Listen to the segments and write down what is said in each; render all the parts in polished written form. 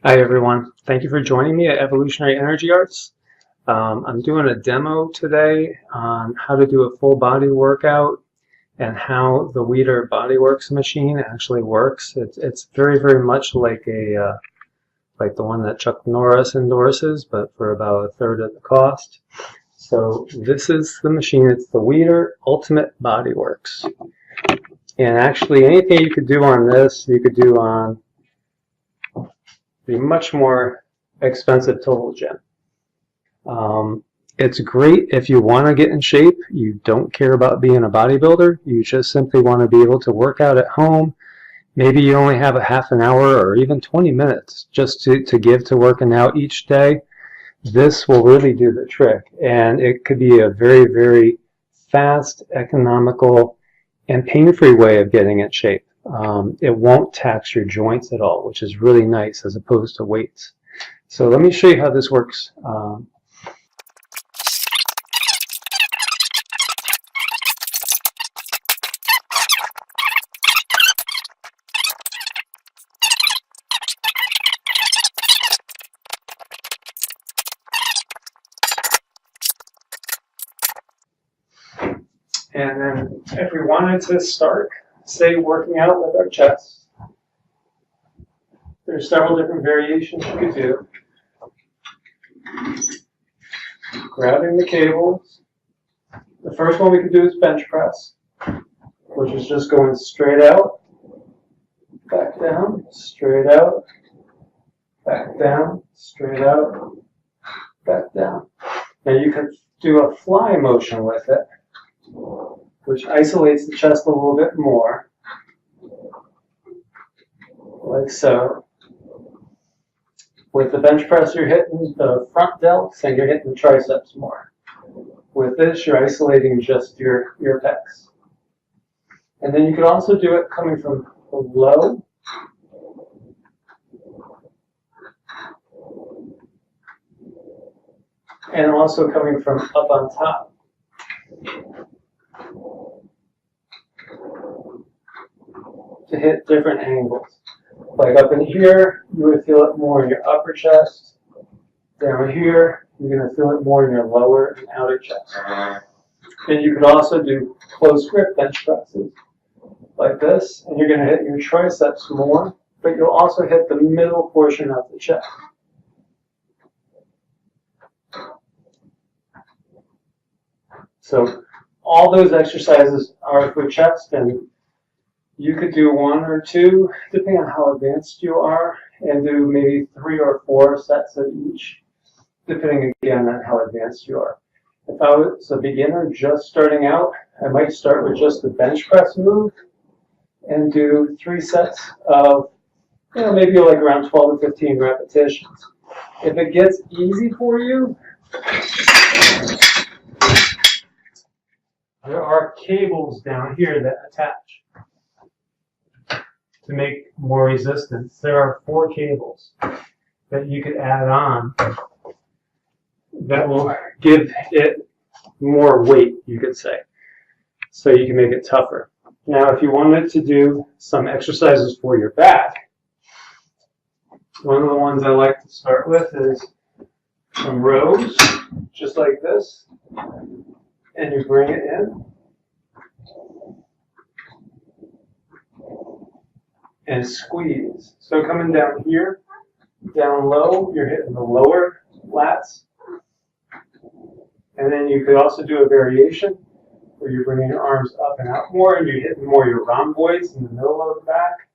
Hi everyone, thank you for joining me at Evolutionary Energy Arts. I'm doing a demo today on how to do a full body workout and how the Weider Bodyworks machine actually works. It's very much like like the one that Chuck Norris endorses, but for about a third of the cost. So this is the machine. It's the Weider Ultimate Bodyworks. And actually anything you could do on this, you could do on the much more expensive Total Gym. It's great if you want to get in shape. You don't care about being a bodybuilder. You just simply want to be able to work out at home. Maybe you only have a half an hour or even 20 minutes just to give to working out each day. This will really do the trick. And it could be a very fast, economical, and pain-free way of getting in shape. It won't tax your joints at all, which is really nice as opposed to weights. So let me show you how this works. And then if we wanted to start, say, working out with our chest, there's several different variations you could do. Grabbing the cables. The first one we could do is bench press, which is just going straight out, back down, straight out, back down, straight out, back down. Now you can do a fly motion with it, which isolates the chest a little bit more, like so. With the bench press, you're hitting the front delts and you're hitting the triceps more. With this, you're isolating just your pecs. And then you could also do it coming from below and also coming from up on top. To hit different angles. Like up in here, you would feel it more in your upper chest. Down here, you're going to feel it more in your lower and outer chest. And you could also do close grip bench presses like this, and you're going to hit your triceps more, but you'll also hit the middle portion of the chest. So all those exercises are for chest, and you could do one or two, depending on how advanced you are, and do maybe 3 or 4 sets of each, depending again on how advanced you are. If I was a beginner just starting out, I might start with just the bench press move and do 3 sets of, maybe like around 12 to 15 repetitions. If it gets easy for you, there are cables down here that attach to make more resistance. There are 4 cables that you could add on that will give it more weight, you could say, so you can make it tougher. Now, if you wanted to do some exercises for your back, one of the ones I like to start with is some rows, just like this, and you bring it in. And squeeze. So coming down here, down low, you're hitting the lower lats. And then you could also do a variation where you're bringing your arms up and out more, and you're hitting more your rhomboids in the middle of the back.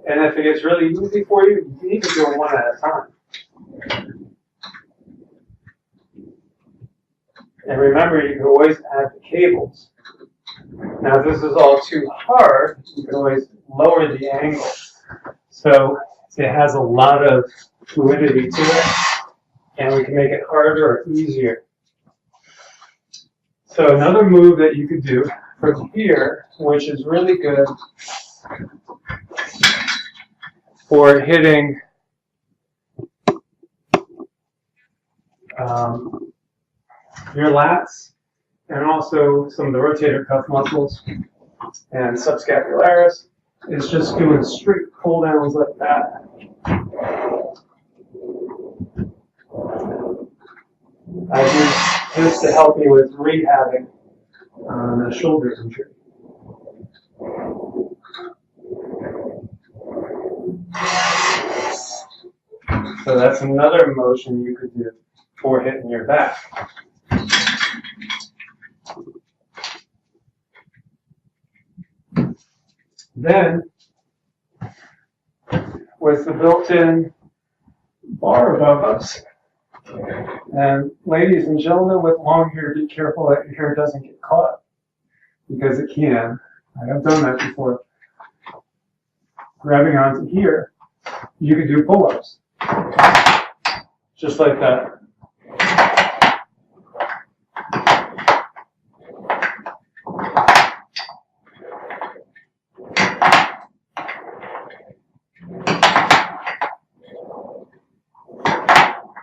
And if it gets really easy for you, you can even do them one at a time. And remember, you can always add the cables. Now, if this is all too hard, you can always lower the angle. So it has a lot of fluidity to it, and we can make it harder or easier. So another move that you could do from here, which is really good for hitting your lats and also some of the rotator cuff muscles And subscapularis is just doing straight pull downs like that. I use this to help me with rehabbing the shoulder injury. So that's another motion you could do for hitting your back. Then, with the built-in bar above us, and ladies and gentlemen with long hair, be careful that your hair doesn't get caught, because it can. I have done that before. Grabbing onto here, you can do pull-ups, just like that.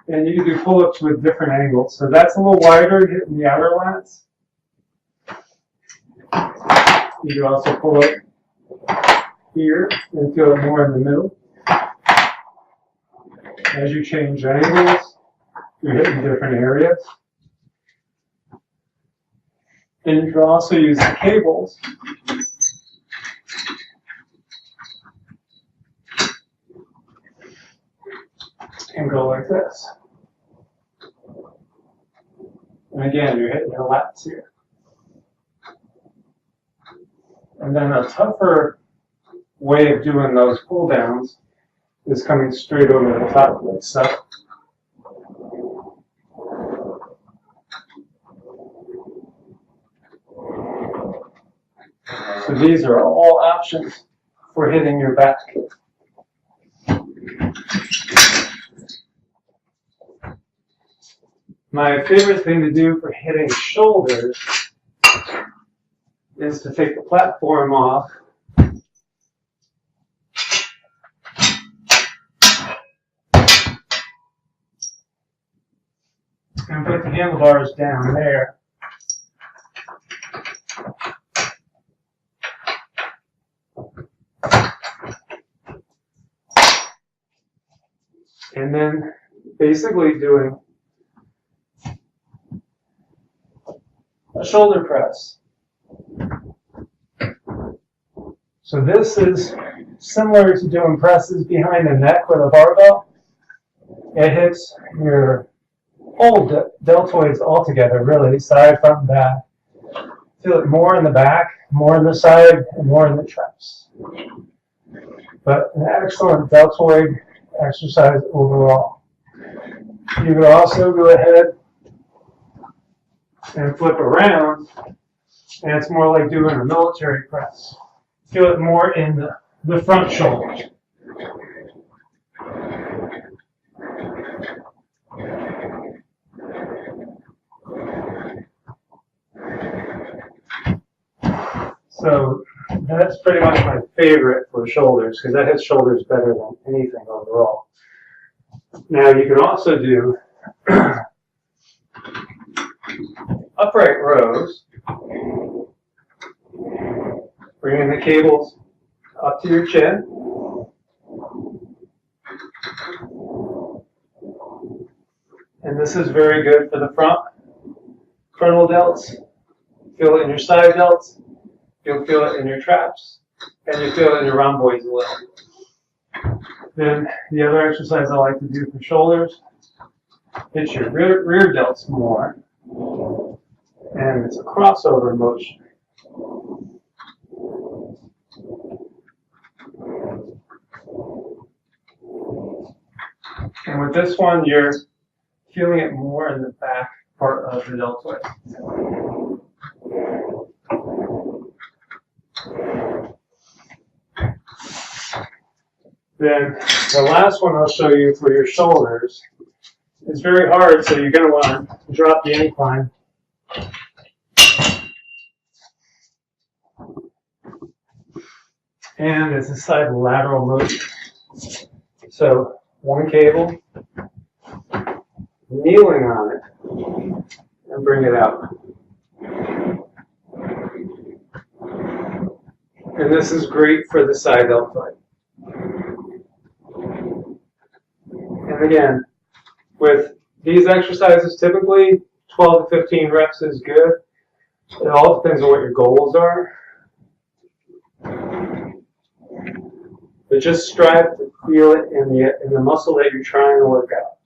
And you can do pull-ups with different angles. So that's a little wider, hitting the outer lats. You can also pull up here and feel it more in the middle. As you change angles, you're hitting different areas. And you can also use the cables and go like this. And again, you're hitting your lats here. And then a tougher way of doing those pull downs is coming straight over the top like so. So these are all options for hitting your back. My favorite thing to do for hitting shoulders is to take the platform off and put the handlebars down there. And then basically doing a shoulder press. So this is similar to doing presses behind the neck with a barbell. It hits your whole deltoids all together, really, side, front, and back. Feel it more in the back, more in the side, and more in the traps. But an excellent deltoid exercise overall. You could also go ahead and flip around, and it's more like doing a military press. Feel it more in the front shoulders. So that's pretty much my favorite for shoulders, because that hits shoulders better than anything overall. Now you can also do upright rows, bringing the cables up to your chin. And this is very good for the frontal delts. Feel it in your side delts. You'll feel it in your traps. And you feel it in your rhomboids a little. Then the other exercise I like to do for shoulders, hit your rear delts more. And it's a crossover motion. And with this one, you're feeling it more in the back part of the deltoid. Then the last one I'll show you for your shoulders is very hard, so you're going to want to drop the incline. And it's a side lateral motion. So one cable, kneeling on it, and bring it out. And this is great for the side deltoid. And again, with these exercises, typically 12 to 15 reps is good. It all depends on what your goals are. But just strive to feel it in the muscle that you're trying to work out.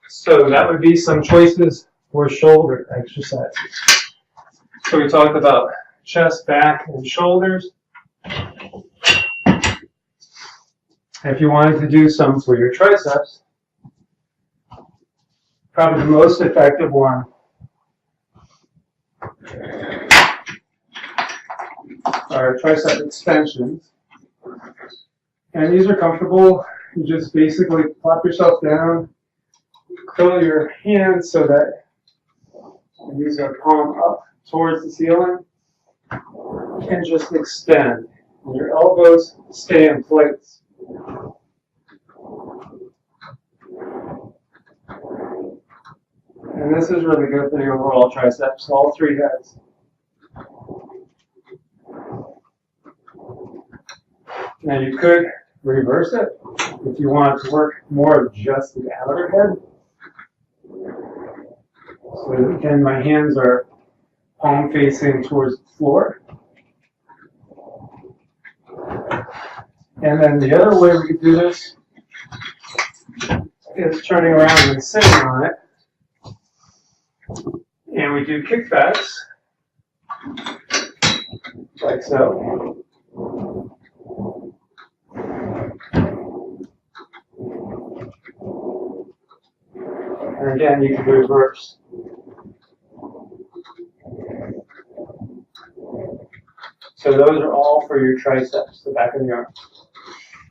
So that would be some choices for shoulder exercises. So we talked about chest, back, and shoulders. If you wanted to do some for your triceps, probably the most effective one are tricep extensions. And these are comfortable. You just basically plop yourself down, curl your hands so that these are palm up towards the ceiling, and just extend. And your elbows stay in place. And this is really good for the overall triceps, all three heads. Now you could reverse it if you want to work more of just the outer head. So again, my hands are palm facing towards the floor. And then the other way we could do this is turning around and sitting on it. And we do kickbacks, like so. And again, you can reverse. So those are all for your triceps, the back of the arm.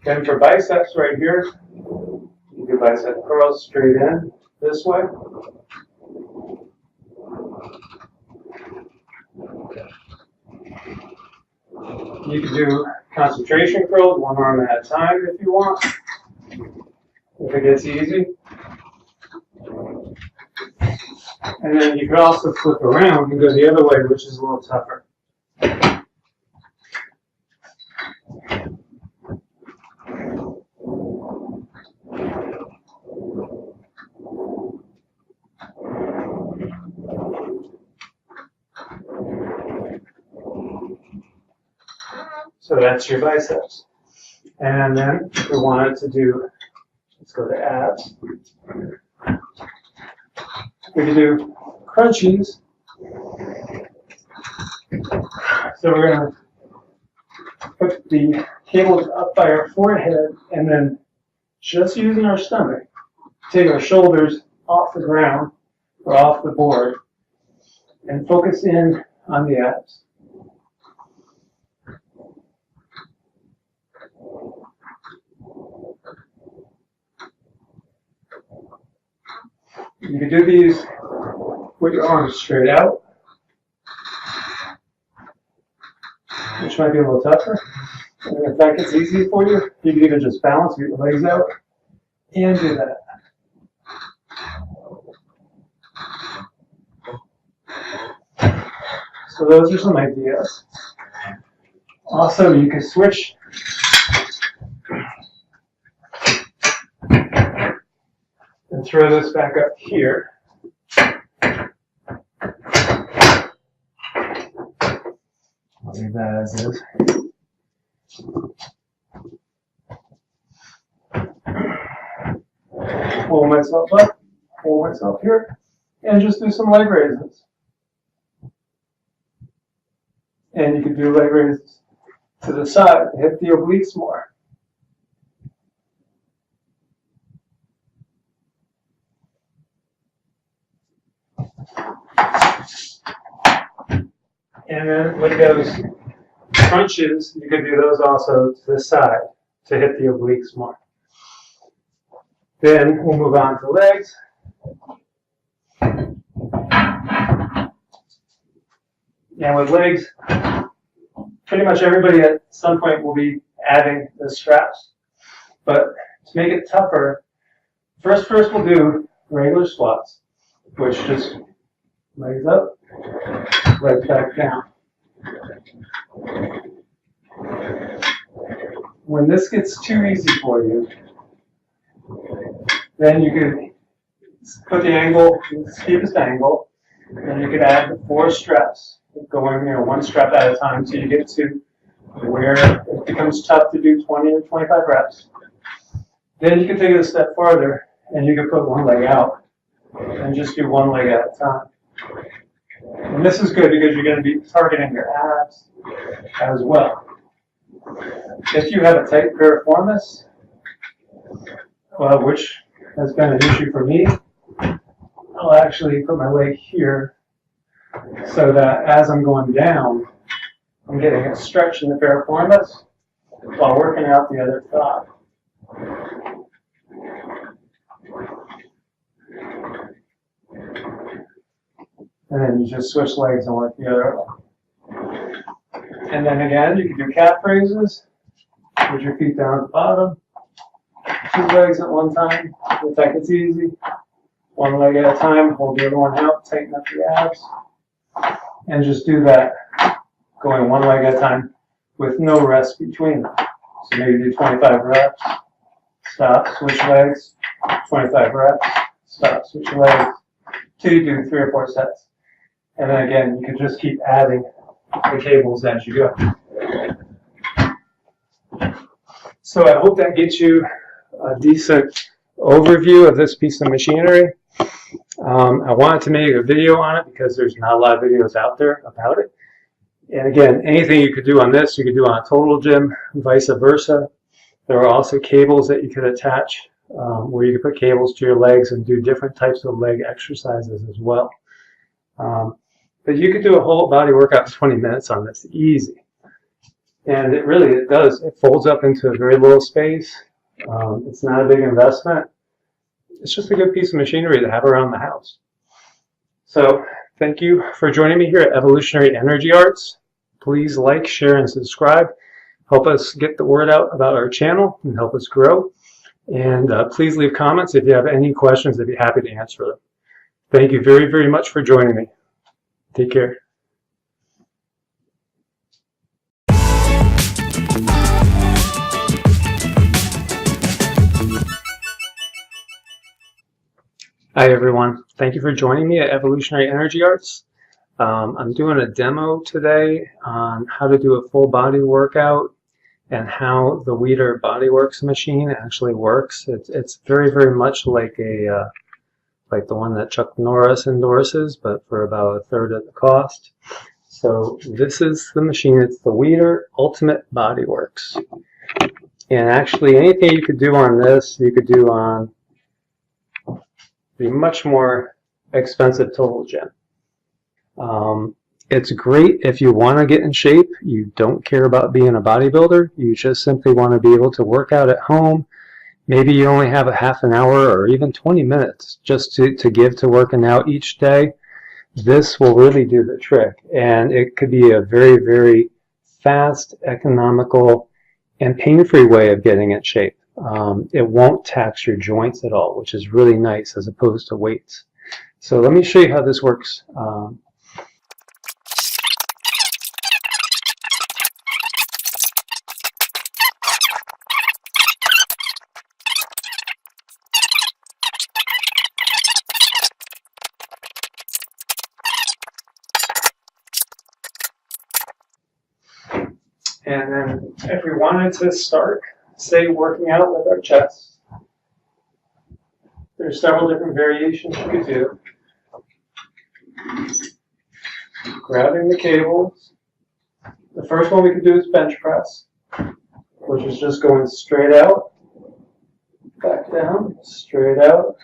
Then for biceps right here, you do bicep curls straight in this way. You can do concentration curls, one arm at a time if you want, if it gets easy. And then you can also flip around and go the other way, which is a little tougher. So that's your biceps. And then if we wanted to do, let's go to abs. We can do crunchies. So we're going to put the cables up by our forehead and then just using our stomach, take our shoulders off the ground or off the board and focus in on the abs. You can do these with your arms straight out, which might be a little tougher. And if that gets easy for you, you can either just balance, get your legs out, and do that. So those are some ideas. Also, you can switch and throw this back up here. I'll leave that as is. Pull myself up, pull myself here, and just do some leg raises. And you can do leg raises to the side to hit the obliques more. And then with those crunches, you can do those also to the side to hit the obliques more. Then we'll move on to legs. And with legs, pretty much everybody at some point will be adding the straps. But to make it tougher, first we'll do regular squats, which just legs up, legs back down. when this gets too easy for you, then you could put the angle, the steepest angle, and you could add the 4 steps, going 1 step at a time till you get to where it becomes tough to do 20 or 25 reps. Then you can take it a step farther, and you can put one leg out and just do one leg at a time. And this is good because you're going to be targeting your abs as well. If you have a tight piriformis, well, which has been an issue for me, I'll actually put my leg here so that as I'm going down, I'm getting a stretch in the piriformis while working out the other thigh. And then you just switch legs and work the other leg. And then again, you can do calf raises with your feet down at the bottom. 2 legs at one time, if that gets easy. 1 leg at a time, hold the other one out, tighten up the abs. And just do that, going 1 leg at a time with no rest between them. So maybe do 25 reps, stop, switch legs, 25 reps, stop, switch legs, till you do 3 or 4 sets. And then again, you can just keep adding the cables as you go. So I hope that gets you a decent overview of this piece of machinery. I wanted to make a video on it because there's not a lot of videos out there about it. And again, anything you could do on this, you could do on a total gym, vice versa. There are also cables that you could attach where you could put cables to your legs and do different types of leg exercises as well. But you could do a whole body workout in 20 minutes on this, easy. And it does. It folds up into a very little space. It's not a big investment. It's just a good piece of machinery to have around the house. So thank you for joining me here at Evolutionary Energy Arts. Please like, share, and subscribe. Help us get the word out about our channel and help us grow. And please leave comments if you have any questions. I'd be happy to answer them. Thank you very, very much for joining me. Take care. Hi everyone, thank you for joining me at Evolutionary Energy Arts. I'm doing a demo today on how to do a full body workout and how the Weider Bodyworks machine actually works. It's very, very much like like the one that Chuck Norris endorses, but for about 1/3 of the cost. So this is the machine. It's the Weider Ultimate Bodyworks. And actually anything you could do on this, you could do on the much more expensive total gym. It's great if you want to get in shape. You don't care about being a bodybuilder. You just simply want to be able to work out at home. Maybe you only have a half an hour or even 20 minutes just to give to working out each day. This will really do the trick. And it could be a very, very fast, economical, and pain-free way of getting in shape. It won't tax your joints at all, which is really nice as opposed to weights. So let me show you how this works. And then if we wanted to start, say, working out with our chest, there's several different variations you could do. Grabbing the cables. The first one we could do is bench press, which is just going straight out, back down, straight out,